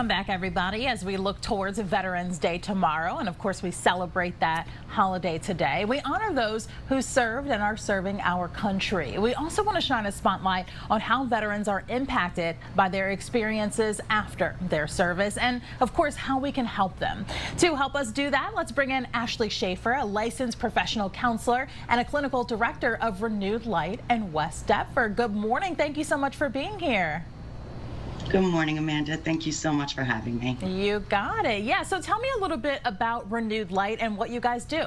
Welcome back, everybody, as we look towards Veterans Day tomorrow. And of course, we celebrate that holiday today. We honor those who served and are serving our country. We also want to shine a spotlight on how veterans are impacted by their experiences after their service and, of course, how we can help them. To help us do that, let's bring in Ashley Schaffer, a licensed professional counselor and a clinical director of Renewed Light in West Deptford. Good morning. Thank you so much for being here. Good morning, Amanda. Thank you so much for having me. You got it. Yeah, so tell me a little bit about Renewed Light and what you guys do.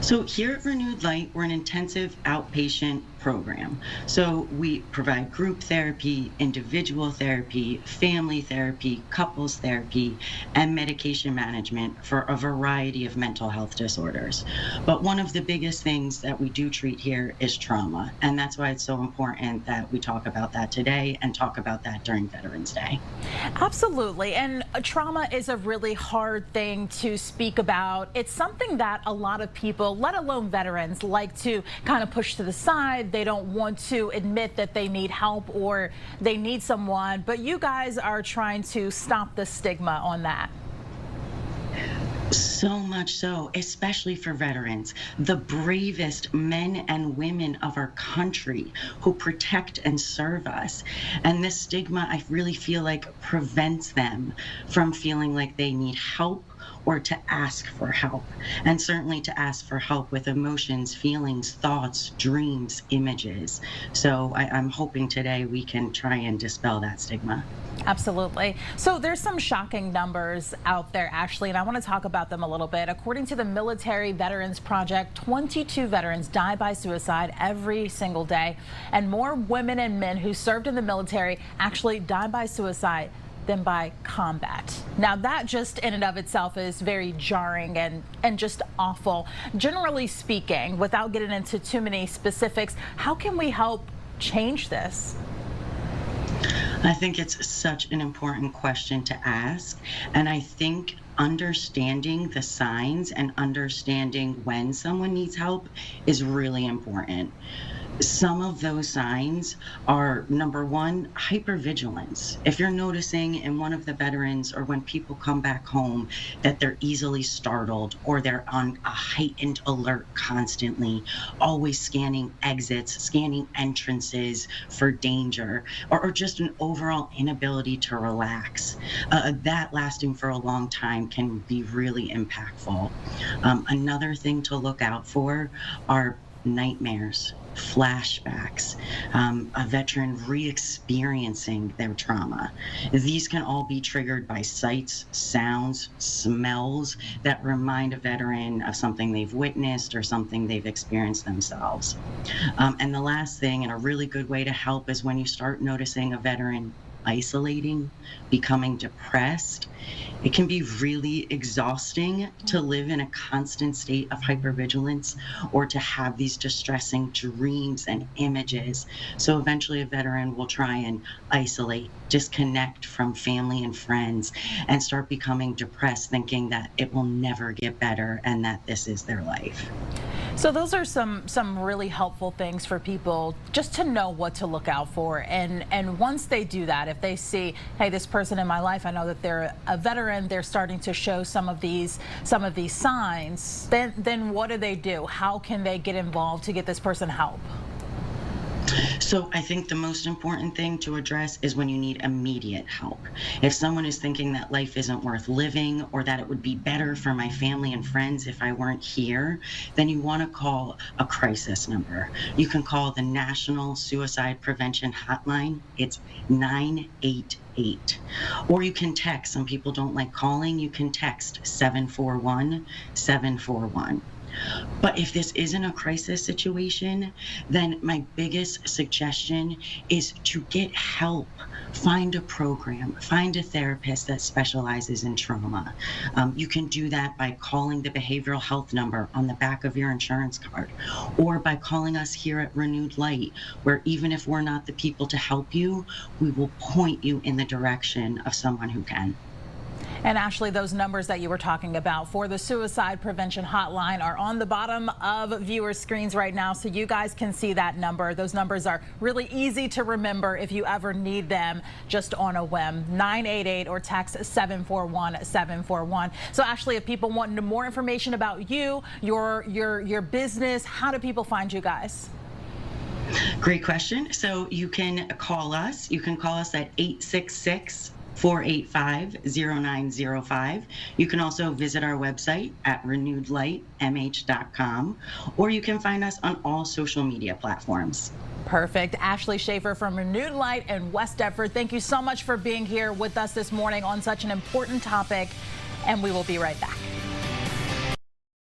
So here at Renewed Light, we're an intensive outpatient program. So we provide group therapy, individual therapy, family therapy, couples therapy, and medication management for a variety of mental health disorders. But one of the biggest things that we do treat here is trauma. And that's why it's so important that we talk about that today and talk about that during Veterans Day. Absolutely. And trauma is a really hard thing to speak about. It's something that a lot of people, let alone veterans, like to kind of push to the side. They don't want to admit that they need help or they need someone, but you guys are trying to stop the stigma on that. So much so, especially for veterans, the bravest men and women of our country who protect and serve us. And this stigma, I really feel like, prevents them from feeling like they need help or to ask for help, and certainly to ask for help with emotions, feelings, thoughts, dreams, images. So I'm hoping today we can try and dispel that stigma. Absolutely. So there's some shocking numbers out there, Ashley, and I want to talk about them a little bit. According to the Military Veterans Project, 22 veterans die by suicide every single day, and more women and men who served in the military actually die by suicide than by combat. Now, that just in and of itself is very jarring and just awful. Generally speaking, without getting into too many specifics, how can we help change this? I think it's such an important question to ask, and I think understanding the signs and understanding when someone needs help is really important. Some of those signs are, number one, hypervigilance. If you're noticing in one of the veterans or when people come back home that they're easily startled or they're on a heightened alert constantly, always scanning exits, scanning entrances for danger, or just an overall inability to relax, that lasting for a long time can be really impactful. Another thing to look out for are nightmares, flashbacks, a veteran re-experiencing their trauma. These can all be triggered by sights, sounds, smells that remind a veteran of something they've witnessed or something they've experienced themselves. And the last thing, and a really good way to help, is when you start noticing a veteran isolating, becoming depressed. It can be really exhausting to live in a constant state of hypervigilance or to have these distressing dreams and images. So eventually a veteran will try and isolate, disconnect from family and friends, and start becoming depressed, thinking that it will never get better and that this is their life. So those are some really helpful things for people just to know what to look out for. And once they do that, if they see, hey, this person in my life, I know that they're a veteran, they're starting to show some of these signs, then what do? How can they get involved to get this person help? So I think the most important thing to address is when you need immediate help. If someone is thinking that life isn't worth living or that it would be better for my family and friends if I weren't here, then you want to call a crisis number. You can call the National Suicide Prevention Hotline. It's 988. Or you can text. Some people don't like calling. You can text 741-741. But if this isn't a crisis situation, then my biggest suggestion is to get help. Find a program, find a therapist that specializes in trauma. You can do that by calling the behavioral health number on the back of your insurance card, or by calling us here at Renewed Light, where even if we're not the people to help you, we will point you in the direction of someone who can. And Ashley, those numbers that you were talking about for the suicide prevention hotline are on the bottom of viewer screens right now, so you guys can see that number. Those numbers are really easy to remember if you ever need them just on a whim. 988 or text 741-741. So Ashley, if people want more information about you, your business, how do people find you guys? Great question. So you can call us. You can call us at 866-485-0905. You can also visit our website at renewedlightmh.com, or you can find us on all social media platforms. Perfect. Ashley Schaffer from Renewed Light in West Deptford, thank you so much for being here with us this morning on such an important topic, and we will be right back.